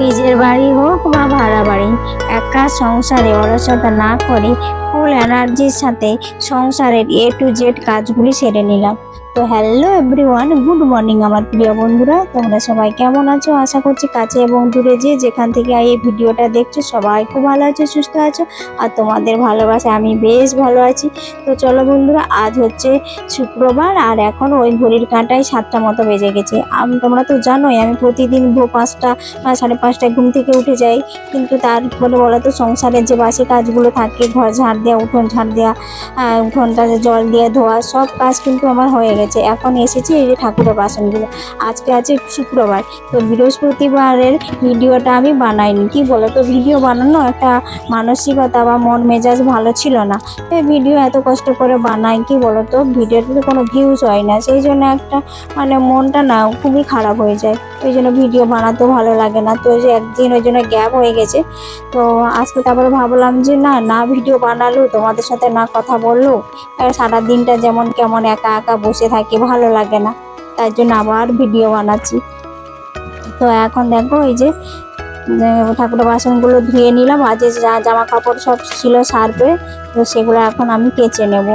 নিজের বাড়ি হোক বা ভাড়া বাড়ি, একা সংসারে অলসতা না করে ফুল এনার্জির সাথে সংসারের A to Z কাজগুলি সেরে নিলাম। তো হ্যালো এভরিওয়ান, গুড মর্নিং আমার প্রিয় বন্ধুরা। তোমরা সবাই কেমন আছো? আশা করছি কাছে এবং দূরে যে যেখান থেকে এই ভিডিওটা দেখছো সবাই খুব ভালো আছো, সুস্থ আছো, আর তোমাদের ভালোবাসা আমি বেশ ভালো আছি। তো চলো বন্ধুরা, আজ হচ্ছে শুক্রবার আর এখন ওই ঘড়ির কাঁটায় 7টা মতো বেজে গেছে। তোমরা তো জানোই আমি প্রতিদিন ভোর 5টা বা 5:30টায় ঘুম থেকে উঠে যাই, কিন্তু তারপরে বলো তো সংসারের যে বাসি কাজগুলো থাকে, ঘর ঝাড় দেওয়া, উঠোন ঝাড় দেওয়া, উঠোনটা জল দিয়ে ধোয়া, সব কাজ কিন্তু আমার হয়ে গেছে। এখন এসেছি এই যে ঠাকুরের বাসনগুলো। আজকে আছে শুক্রবার, তো বৃহস্পতিবারের ভিডিওটা আমি বানাইনি। কি বলো তো, ভিডিও বানানো একটা মানসিকতা বা মন মেজাজ ভালো ছিল না। ভিডিও এত কষ্ট করে বানাই, কি বলো তো ভিডিওতে তো কোনো ভিউজ হয় না, সেই জন্য একটা মনটা না খুবই খারাপ হয়ে যায়। ওই জন্য ভিডিও বানাতেও ভালো লাগে না। তো যে একদিন ওই জন্য গ্যাপ হয়ে গেছে। তো আজকে তারপরে ভাবলাম যে না ভিডিও বানালো, তোমাদের সাথে না কথা বললো, সারা দিনটা যেমন কেমন একা একা বসে থাকি, ভালো লাগে না। তাই জন্য আবার ভিডিও বানাচ্ছি। তো এখন দেখো এই যে ঠাকুরের বাসনগুলো ধুয়ে নিলাম, আর যে জামা কাপড় সব ছিল সার্ফে, তো সেগুলো এখন আমি কেচে নেব।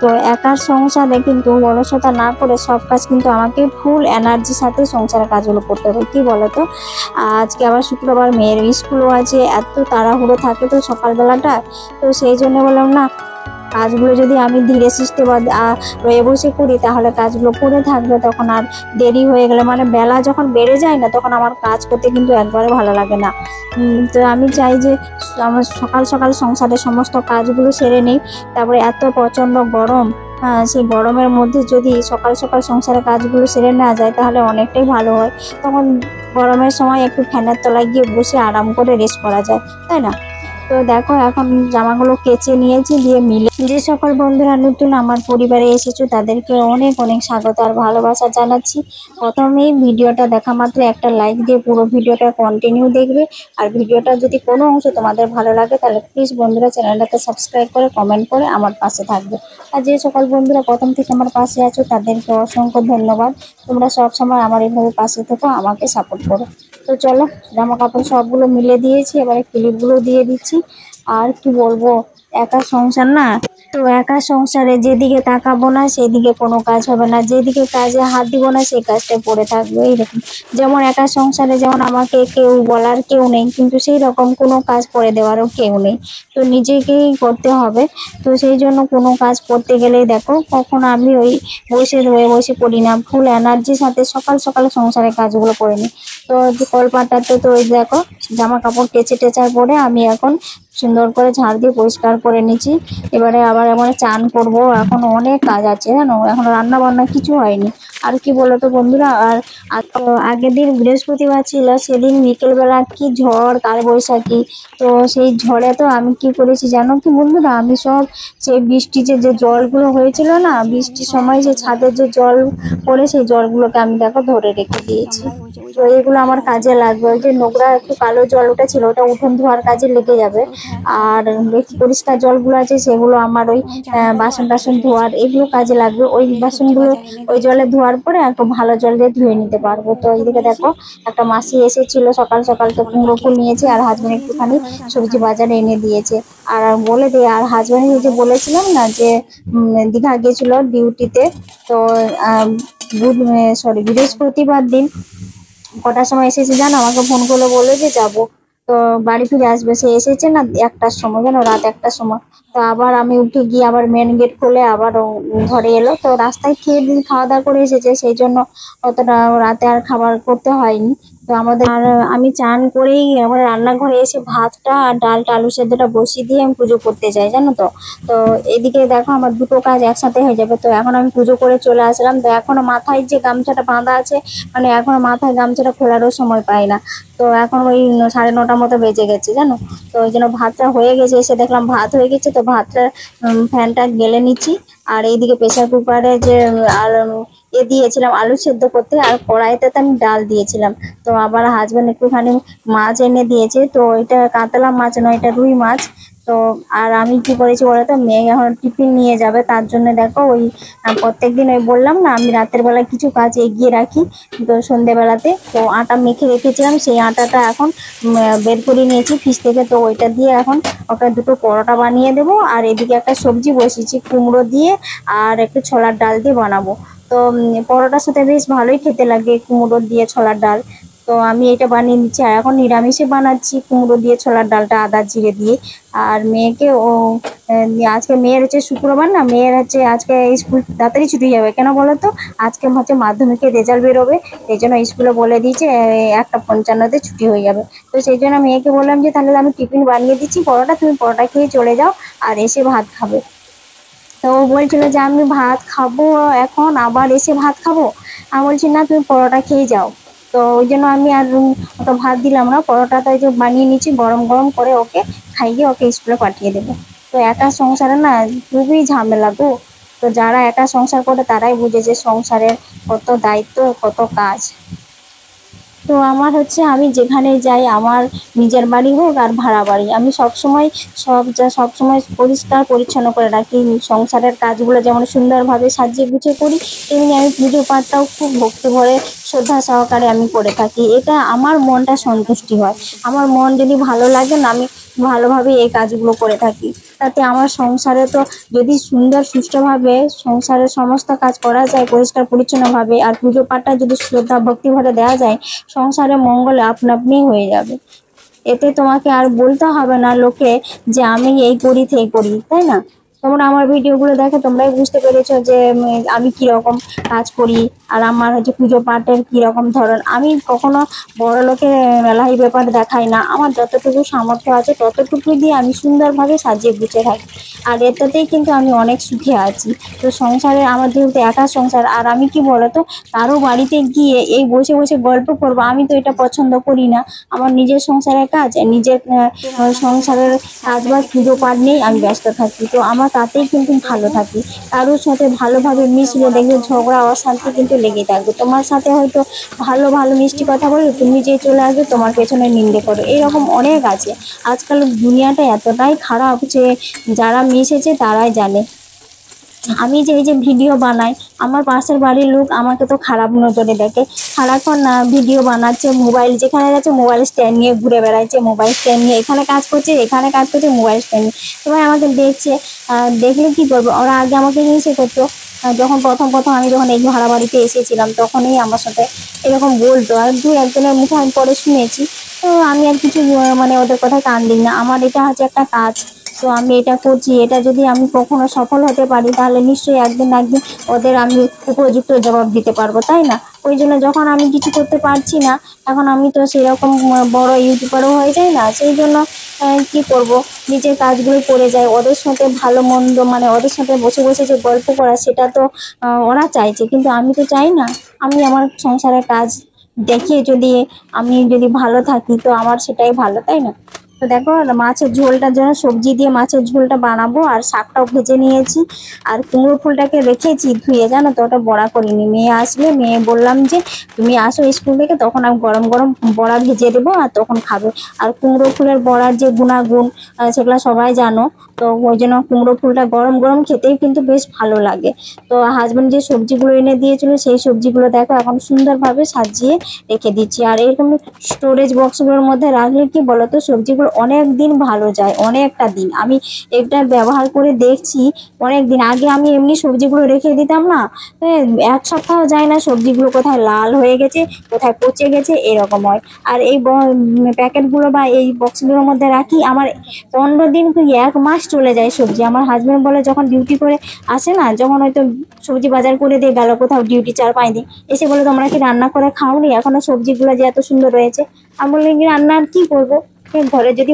তো একার সংসারে কিন্তু অলসতা না করে সব কাজ কিন্তু আমাকে ফুল এনার্জির সাথে সংসারের কাজগুলো করতে হবে। কি বলো তো, আজকে আবার শুক্রবার, মেয়ের স্কুলও আছে, এত তাড়াহুড়ো থাকে তো সকালবেলাটা। তো সেই জন্য বললাম না, কাজগুলো যদি আমি ধীরে সুস্থে বা রয়ে বসে করি তাহলে কাজগুলো পড়ে থাকবে, তখন আর দেরি হয়ে গেলে বেলা যখন বেড়ে যায় না, তখন আমার কাজ করতে কিন্তু একবারে ভালো লাগে না। তো আমি চাই যে আমার সকাল সকাল সংসারের সমস্ত কাজগুলো সেরে নেই। তারপরে এত প্রচণ্ড গরম, সেই গরমের মধ্যে যদি সকাল সকাল সংসারের কাজগুলো সেরে নেওয়া যায় তাহলে অনেকটাই ভালো হয়। তখন গরমের সময় একটু ফ্যানের তলায় গিয়ে বসে আরাম করে রেস্ট করা যায়, তাই না? তো দেখো এখন জামাগুলো কেচে নিয়েছি, দিয়ে মিলে যে সকল বন্ধুরা নতুন আমার পরিবারে এসেছো তাদেরকে অনেক অনেক স্বাগত আর ভালোবাসা জানাচ্ছি। প্রথমেই ভিডিওটা দেখা মাত্র একটা লাইক দিয়ে পুরো ভিডিওটা কন্টিনিউ দেখবে। আর ভিডিওটা যদি কোনো অংশ তোমাদের ভালো লাগে তাহলে প্লিজ বন্ধুরা চ্যানেলটাকে সাবস্ক্রাইব করে কমেন্ট করে আমার পাশে থাকবে। আর যে সকল বন্ধুরা প্রথম থেকে আমার পাশে আছো তাদেরকে অসংখ্য ধন্যবাদ। তোমরা সবসময় আমার এইভাবে পাশে থেকো, আমাকে সাপোর্ট করো। তো চলো, জামা কাপড় সবগুলো মিলে দিয়েছি, এবারে ক্লিপগুলো দিয়ে দিচ্ছি। আর কি বলবো, একা সংসার না, তো একা সংসারে যেদিকে তাকাবো না সেদিকে কোনো কাজ হবে না, যেদিকে কাজে হাত দিব না সেই কাজটা পড়ে থাকবে। এইরকম যেমন একা সংসারে যেমন আমাকে কেউ বলার কেউ নেই, কিন্তু সেই রকম কোনো কাজ করে দেওয়ারও কেউ নেই, তো নিজেকেই করতে হবে। তো সেই জন্য কোনো কাজ করতে গেলেই দেখো কখন আমি ওই বসে করি না, ফুল এনার্জির সাথে সকাল সকাল সংসারের কাজগুলো করে নিই। তো কলপাটাতে তো ওই দেখো জামা কাপড় কেচে টেচার পরে আমি এখন সুন্দর করে ঝাড় দিয়ে পরিষ্কার করে নিচ্ছি। এবারে আবার চান করব, এখন অনেক কাজ আছে জানো, এখন রান্না বান্না কিছু হয়নি। আর কি বলতো বন্ধুরা, আর আগের দিন বৃহস্পতিবার ছিল, সেদিন বিকেলবেলা কি ঝড় কাল বৈশাখী। তো সেই ঝড়ে তো আমি কি করেছি জানো কি বন্ধুরা, আমি সব সেই বৃষ্টিতে যে জলগুলো হয়েছিল না, বৃষ্টির সময় যে ছাদের যে জল পড়ে, সেই জলগুলোকে আমি দেখো ধরে রেখে দিয়েছি। তো এগুলো আমার কাজে লাগবে। ওই যে নোংরা একটু কালো জল ওটা ছিল, ওটা উঠোন ধোয়ার কাজে লেগে যাবে। আর পরিষ্কার জলগুলো আছে সেগুলো আমার ওই বাসন টাসন ধোয়ার এগুলো কাজে লাগবে। ওই বাসনগুলো ওই জলে ধোয়ার পরে একটু ভালো জল দিয়ে ধুয়ে নিতে পারবো। তো এইদিকে দেখো একটা মাসি এসেছিল সকাল সকাল, তো কুমড়ো ফুল নিয়েছে, আর হাজবেন্ড একটুখানি সবজি বাজারে এনে দিয়েছে। আর বলে দিয়ে, আর হাজবেন্ড যে বলেছিলাম না যে দীঘা গেছিল ডিউটিতে, তো বৃহস্পতিবার দিন কটার সময় এসেছে জানো, আমাকে ফোন করে বলে যে যাবো। তো বাড়ি ফিরে আসবে, সে এসেছে না 1টার সময় জানো, রাত 1টার সময়। তো আবার আমি উঠে গিয়ে আবার মেন গেট খুলে আবার ও ঘরে এলো। তো রাস্তায় খাওয়া দাওয়া করে এসেছে, সেই জন্য অতটা রাতে আর খাবার করতে হয়নি। তো আমাদের আর আমি চান করেই আমার রান্নাঘরে এসে ভাতটা আর ডালটা আলু সেদ্ধটা বসিয়ে দিয়ে আমি পুজো করতে যাই জানো। তো তো এদিকে দেখো আমার দুটো কাজ একসাথে হয়ে যাবে। তো এখন আমি পুজো করে চলে আসলাম। তো এখনো মাথায় যে গামছাটা বাঁধা আছে, এখনো মাথায় গামছাটা খোলারও সময় পাই না। তো এখন ওই 9:30 মতো বেজে গেছে জানো। তো ওই জন্য ভাতটা হয়ে গেছে, এসে দেখলাম ভাত হয়ে গেছে। তো ভাতটা ফ্যানটা গেলে নিচ্ছি। আর এইদিকে প্রেসার কুকারে যে আর দিয়েছিলাম আলু সেদ্ধ করতে, আর কড়াইটাতে আমি ডাল দিয়েছিলাম। তো আবার হাজবেন্ড একটুখানি মাছ এনে দিয়েছে, তো এটা কাতলা মাছ নয়, এটা রুই মাছ। তো আর আমি কি করেছি বলো তো, মেয়ে এখন টিফিন নিয়ে যাবে, তার জন্য দেখো ওই প্রত্যেকদিন ওই বললাম না আমি রাতের বেলা কিছু কাজ এগিয়ে রাখি, তো সন্ধেবেলাতে তো আটা মেখে রেখেছিলাম, সেই আটাটা এখন বের করে নিয়েছি ফ্রিজ থেকে। তো ওইটা দিয়ে এখন ওটা দুটো পরোটা বানিয়ে দেবো, আর এদিকে একটা সবজি বসিয়েছি কুমড়ো দিয়ে আর একটু ছোলার ডাল দিয়ে বানাবো। তো পরোটার সাথে বেশ ভালোই খেতে লাগে কুমড়ো দিয়ে ছোলার ডাল। তো আমি এটা বানিয়ে নিচ্ছি, আর এখন নিরামিষে বানাচ্ছি কুমড়ো দিয়ে ছোলার ডালটা আদা জিরে দিয়ে। আর মেয়েকে আজকে মেয়ের হচ্ছে শুক্রবার না, মেয়ের হচ্ছে আজকে স্কুল তাড়াতাড়ি ছুটি যাবে, কেন বলো তো আজকে হচ্ছে মাধ্যমিকের রেজাল্ট বেরোবে, সেই জন্য স্কুলে বলে দিয়েছে 1:55-তে ছুটি হয়ে যাবে। তো সেই জন্য মেয়েকে বললাম যে তাহলে আমি টিফিন বানিয়ে দিচ্ছি পরোটা, তুমি পরোটা খেয়ে চলে যাও আর এসে ভাত খাবে। তো ও বলছিল যে আমি ভাত খাবো এখন, আবার এসে ভাত খাবো। আমি বলছি না তুমি পরোটা খেয়ে যাও। তো ওই জন্য আমি আর অত ভাত দিলাম না, পরোটাটা যে বানিয়ে নিচ্ছি গরম গরম করে ওকে খাইয়ে ওকে স্কুলে পাঠিয়ে দেবো। তো একা সংসারে না খুবই ঝামেলা গো। তো যারা একা সংসার করে তারাই বুঝে যে সংসারের কত দায়িত্ব কত কাজ। তো আমার হচ্ছে আমি যেখানে যাই, আমার নিজের বাড়ি হোক আর ভাড়া বাড়ি, আমি সবসময় সবসময় পরিষ্কার পরিচ্ছন্ন করে রাখি। সংসারের কাজগুলো যেমন সুন্দরভাবে সাজিয়ে গুছিয়ে করি, তেমনি আমি পুজো পাঠটাও খুব ভক্তি ভরে শ্রদ্ধা সহকারে আমি করে থাকি। এটা আমার মনটা সন্তুষ্টি হয়, আমার মন যদি ভালো লাগে না আমি ভালোভাবে এই কাজগুলো করে থাকি। তাতে আমার সংসারে তো যদি সুন্দর সুষ্ঠুভাবে সংসারের সমস্ত কাজ করা যায় পরিষ্কার পরিচ্ছন্নভাবে, আর পুজো পাঠটা যদি শ্রদ্ধা ভক্তি ভরে দেওয়া যায়, সংসারে মঙ্গল আপনা আপনি হয়ে যাবে। এতে তোমাকে আর বলতে হবে না লোকে যে আমি এই করি সেই করি, তাই না? তোমরা আমার ভিডিওগুলো দেখে তোমরাই বুঝতে পেরেছো যে আমি কিরকম কাজ করি, আর আমার হচ্ছে পুজো পাঠের কিরকম ধরন। আমি কখনো বড় লোকের মেলায় ব্যাপার দেখাই না, আমার যতটুকু সামর্থ্য আছে ততটুকু দিয়ে আমি সুন্দরভাবে সাজিয়ে গুছিয়ে থাকি, আর এটাতেই কিন্তু আমি অনেক সুখে আছি। তো সংসারে আমার যেহেতু একা সংসার, আর আমি কি বলতো কারো বাড়িতে গিয়ে এই বসে বসে গল্প করবো আমি তো এটা পছন্দ করি না। আমার নিজের সংসারের কাজ, নিজের সংসারের কাজ বা পুজো পাঠ নিয়েই আমি ব্যস্ত থাকি, তো আমার তাতেই কিন্তু ভালো থাকি। কারোর সাথে ভালোভাবে মিশলে দেখবে ঝগড়া অশান্তি কিন্তু লেগে থাকবে। তোমার সাথে হয়তো ভালো ভালো মিষ্টি কথা বলে তুমি যে চলে আসবে তোমার পেছনে নিন্দে করো, এরকম অনেক আছে। আজকাল দুনিয়াটা এতটাই খারাপ যে যারা মিশেছে তারাই জানে। আমি যে এই যে ভিডিও বানাই, আমার পাশের বাড়ির লোক আমাকে তো খারাপ নজরে দেখে, সারাক্ষণ না ভিডিও বানাচ্ছে, মোবাইল যেখানে যাচ্ছে মোবাইল স্ট্যান্ড নিয়ে ঘুরে বেড়াচ্ছে, মোবাইল স্ট্যান্ড নিয়ে এখানে কাজ করছে এখানে কাজ করছে মোবাইল স্ট্যান্ড নিয়ে। সবাই আমাকে দেখছে, দেখলে কি করবে, ওরা আগে আমাকে হিংসে করতো। যখন প্রথম প্রথম আমি যখন এই ভাড়া বাড়িতে এসেছিলাম তখনই আমার সাথে এরকম বলতো, আর দু একজনের মুখে আমি পরে শুনেছি। তো আমি আর কিছু মানে ওদের কথা কান দিই না, আমার এটা হচ্ছে একটা কাজ। তো আমি এটা করছি, এটা যদি আমি কখনো সফল হতে পারি তাহলে নিশ্চয়ই একদিন না একদিন ওদের আমি উপযুক্ত জবাব দিতে পারবো, তাই না? ওই জন্য যখন আমি কিছু করতে পারছি না, এখন আমি তো সেরকম বড় ইউটিউবারও হয়ে যাই না, সেই জন্য কি করব, নিজের কাজগুলো করে যাই। ওদের সাথে ভালো মন্দ মানে ওদের সাথে বসে বসে যে গল্প করা সেটা তো ওরা চাইছে, কিন্তু আমি তো চাই না। আমি আমার সংসারের কাজ দেখিয়ে যদি ভালো থাকি তো আমার সেটাই ভালো, তাই না? তো দেখো মাছের ঝোলটার জন্য সবজি দিয়ে মাছের ঝোলটা বানাবো, আর শাকটাও ভেজে নিয়েছি, আর কুমড়ো ফুলটাকে রেখেছি ধুয়ে, জানো তো ওটা বড়া করিনি। মেয়ে আসলে মেয়ে বললাম যে তুমি আসো স্কুল থেকে, তখন আমি গরম গরম বড়া ভেজে দেবো আর তখন খাবে। আর কুমড়ো ফুলের বড়ার যে গুণাগুণ সেগুলো সবাই জানো, তো ওই জন্য কুমড়ো ফুলটা গরম গরম খেতেই কিন্তু বেশ ভালো লাগে। তো হাজবেন্ড যে সবজিগুলো এনে দিয়েছিল সেই সবজিগুলো দেখো এখন সুন্দরভাবে সাজিয়ে রেখে দিচ্ছি। আর এরকম স্টোরেজ বক্সগুলোর মধ্যে রাখলে কি বলতো সবজিগুলো অনেক দিন ভালো যায়, অনেকটা দিন। আমি এটা ব্যবহার করে দেখছি অনেক দিন। আগে আমি এমনি সবজিগুলো রেখে দিতাম না, এক সপ্তাহ যায় না সবজিগুলো কোথায় লাল হয়ে গেছে কোথায় পচে গেছে এরকম হয়। আর এই প্যাকেটগুলো বা এই বক্সগুলোর মধ্যে রাখি আমার 15 দিন কি 1 মাস চলে যায় সবজি। আমার হাজবেন্ড বলে যখন ডিউটি করে আসে না, যখন হয়তো সবজি বাজার করে দিয়ে গেল কোথাও ডিউটি 4-5 দিন, এসে বলে তোমরা কি রান্না করে খাওনি, এখনো সবজিগুলো যে এত সুন্দর রয়েছে। আমি বললাম কি রান্না আর কি করবো, ঘরে যদি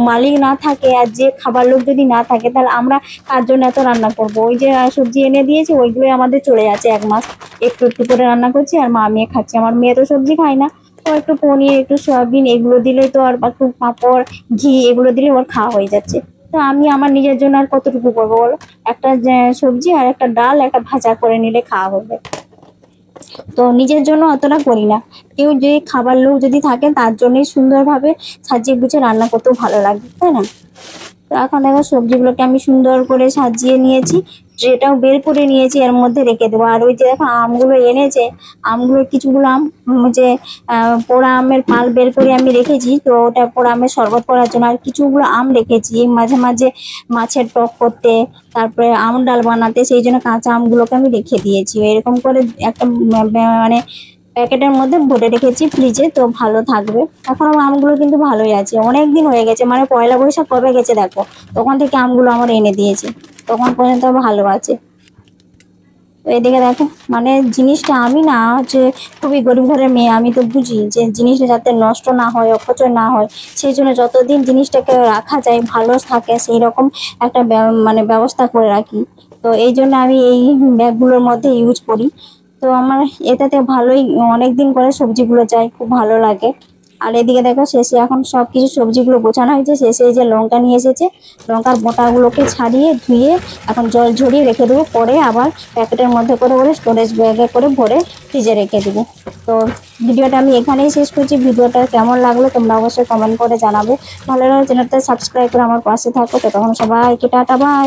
মালিক না থাকে আর যে খাবার লোক যদি না থাকে তাহলে আমরা কার জন্য এত রান্না করব। ওই যে সবজি এনে দিয়েছে ওইগুলোই আমাদের চলে যাচ্ছে 1 মাস, একটু একটু করে রান্না করছি আর মা মেয়ে খাচ্ছি। আমার মেয়ে তো সবজি খায় না, তো একটু পনির একটু সয়াবিন এগুলো দিলে তো, আর একটু পাঁপড় ঘি এগুলো দিলে ওর খাওয়া হয়ে যাচ্ছে। তো আমি আমার নিজের জন্য আর কতটুকু করবো বলো, একটা সবজি আর একটা ডাল একটা ভাজা করে নিলে খাওয়া হবে। তো নিজের জন্য অতটা করি না, কেউ যে খাবার লোক যদি থাকে তার জন্যই সুন্দরভাবে সাজিয়ে গুছিয়ে রান্না করতেও ভালো লাগে, তাই না? তো এখন দেখো সবজিগুলোকে আমি সুন্দর করে সাজিয়ে নিয়েছি, ট্রেটাও বের করে নিয়েছি, এর মধ্যে রেখে দেবো। আর ওই যে দেখো আমগুলো এনেছে, আমগুলো কিছুগুলো আম যে পোড়া আমের পাল বের করে আমি রেখেছি, তো ওটা পোড়া আমের শরবত করার জন্য। আর কিছুগুলো আম রেখেছি মাঝে মাঝে মাছের টক করতে, তারপরে আম ডাল বানাতে, সেই জন্য কাঁচা আমগুলোকে আমি রেখে দিয়েছি এরকম করে একটা মানে প্যাকেটের মধ্যে ভরে রেখেছি ফ্রিজে, তো ভালো থাকবে। এখন আমার আমগুলো কিন্তু ভালোই আছে, অনেক দিন হয়ে গেছে, মানে পয়লা বৈশাখ কবে গেছে দেখো, তখন থেকে আমগুলো আমার এনে দিয়েছে, তখন পর্যন্ত ভালো আছে। তো এদিকে দেখো, মানে জিনিসটা আমি না হচ্ছে খুবই গরিব ঘরের মেয়ে, আমি তো বুঝি যে জিনিসটা যাতে নষ্ট না হয়, অপচয় না হয়, সেই জন্য যতদিন জিনিসটাকে রাখা যায় ভালো থাকে সেই রকম একটা মানে ব্যবস্থা করে রাখি। তো এই জন্য আমি এই ব্যাগগুলোর মধ্যে ইউজ করি। তো আমার এটাতে ভালোই অনেক দিন করে সবজিগুলো যায়, খুব ভালো লাগে। আর এদিকে দেখো শেষে এখন সব কিছু সবজিগুলো গোছানো হয়েছে, শেষে এই যে লঙ্কা নিয়ে এসেছে, লঙ্কার বোঁটাগুলোকে ছাড়িয়ে ধুয়ে এখন জল ঝরিয়ে রেখে দেবো, পরে আবার প্যাকেটের মধ্যে করে করে স্টোরেজ ব্যাগে করে ভরে ফ্রিজে রেখে দেবো। তো ভিডিওটা আমি এখানেই শেষ করছি। ভিডিওটা কেমন লাগলো তোমরা অবশ্যই কমেন্ট করে জানাবে। ভালো লাগলে চ্যানেলটা সাবস্ক্রাইব করে আমার পাশে থাকো। তো তখন সবাইকে টাটা বাই।